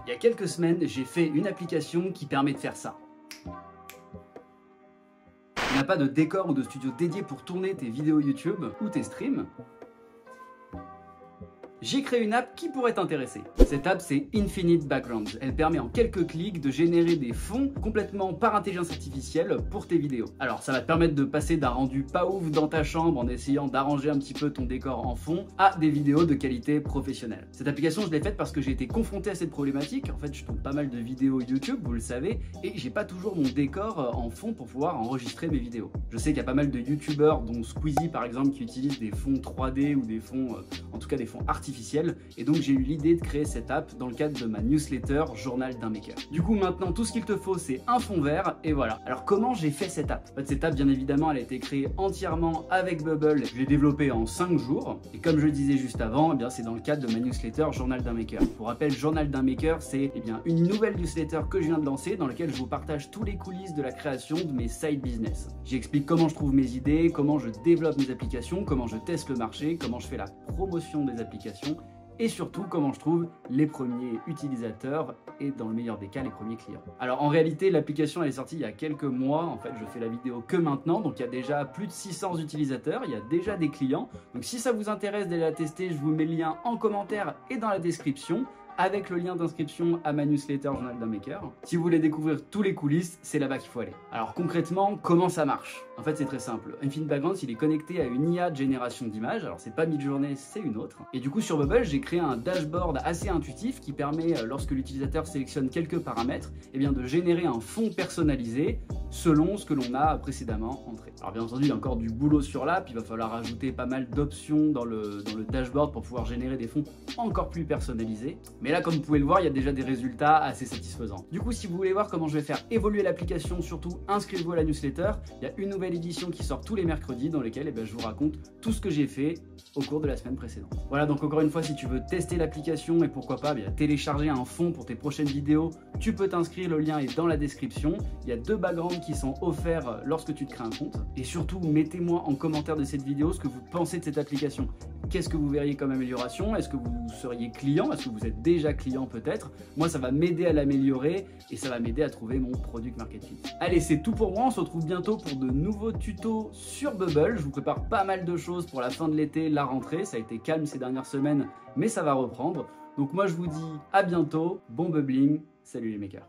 Il y a quelques semaines, j'ai fait une application qui permet de faire ça. Tu n'as pas de décor ou de studio dédié pour tourner tes vidéos YouTube ou tes streams? J'ai créé une app qui pourrait t'intéresser. Cette app, c'est Infinite Backgrounds. Elle permet en quelques clics de générer des fonds complètement par intelligence artificielle pour tes vidéos. Alors, ça va te permettre de passer d'un rendu pas ouf dans ta chambre en essayant d'arranger un petit peu ton décor en fond à des vidéos de qualité professionnelle. Cette application, je l'ai faite parce que j'ai été confronté à cette problématique. En fait, je tourne pas mal de vidéos YouTube, vous le savez, et j'ai pas toujours mon décor en fond pour pouvoir enregistrer mes vidéos. Je sais qu'il y a pas mal de YouTubeurs, dont Squeezie par exemple, qui utilisent des fonds 3D ou des fonds, en tout cas des fonds artificiels. Et donc j'ai eu l'idée de créer cette app dans le cadre de ma newsletter Journal d'un Maker. Du coup maintenant tout ce qu'il te faut c'est un fond vert et voilà. Alors comment j'ai fait cette app? En fait, cette app bien évidemment elle a été créée entièrement avec Bubble. Je l'ai développée en 5 jours et comme je le disais juste avant, eh bien c'est dans le cadre de ma newsletter Journal d'un Maker. Pour rappel, Journal d'un Maker c'est une nouvelle newsletter que je viens de lancer dans laquelle je vous partage tous les coulisses de la création de mes side business. J'explique comment je trouve mes idées, comment je développe mes applications, comment je teste le marché, comment je fais la promotion des applications et surtout comment je trouve les premiers utilisateurs et dans le meilleur des cas les premiers clients. Alors en réalité l'application elle est sortie il y a quelques mois, en fait je fais la vidéo que maintenant, donc il y a déjà plus de 600 utilisateurs, il y a déjà des clients, donc si ça vous intéresse d'aller la tester, je vous mets le lien en commentaire et dans la description, avec le lien d'inscription à ma newsletter Journal d'un Maker. Si vous voulez découvrir tous les coulisses, c'est là-bas qu'il faut aller. Alors concrètement, comment ça marche? En fait, c'est très simple. Infinite Backgrounds, il est connecté à une IA de génération d'images. Alors c'est pas Midjourney, c'est une autre. Et du coup, sur Bubble, j'ai créé un dashboard assez intuitif qui permet, lorsque l'utilisateur sélectionne quelques paramètres, de générer un fond personnalisé selon ce que l'on a précédemment entré. Alors bien entendu, il y a encore du boulot sur l'app. Il va falloir ajouter pas mal d'options dans le dashboard pour pouvoir générer des fonds encore plus personnalisés. Mais là, comme vous pouvez le voir, il y a déjà des résultats assez satisfaisants. Du coup, si vous voulez voir comment je vais faire évoluer l'application, surtout inscrivez-vous à la newsletter. Il y a une nouvelle édition qui sort tous les mercredis dans lesquelles je vous raconte tout ce que j'ai fait au cours de la semaine précédente. Voilà, donc encore une fois, si tu veux tester l'application et pourquoi pas télécharger un fond pour tes prochaines vidéos, tu peux t'inscrire, le lien est dans la description. Il y a 2 backgrounds qui sont offerts lorsque tu te crées un compte. Et surtout, mettez-moi en commentaire de cette vidéo ce que vous pensez de cette application. Qu'est-ce que vous verriez comme amélioration? Est-ce que vous seriez client? Est-ce que vous êtes déjà client peut-être? Moi, ça va m'aider à l'améliorer et ça va m'aider à trouver mon product market fit. Allez, c'est tout pour moi. On se retrouve bientôt pour de nouveaux tutos sur Bubble. Je vous prépare pas mal de choses pour la fin de l'été, la rentrée. Ça a été calme ces dernières semaines, mais ça va reprendre. Donc moi, je vous dis à bientôt. Bon bubbling. Salut les makers.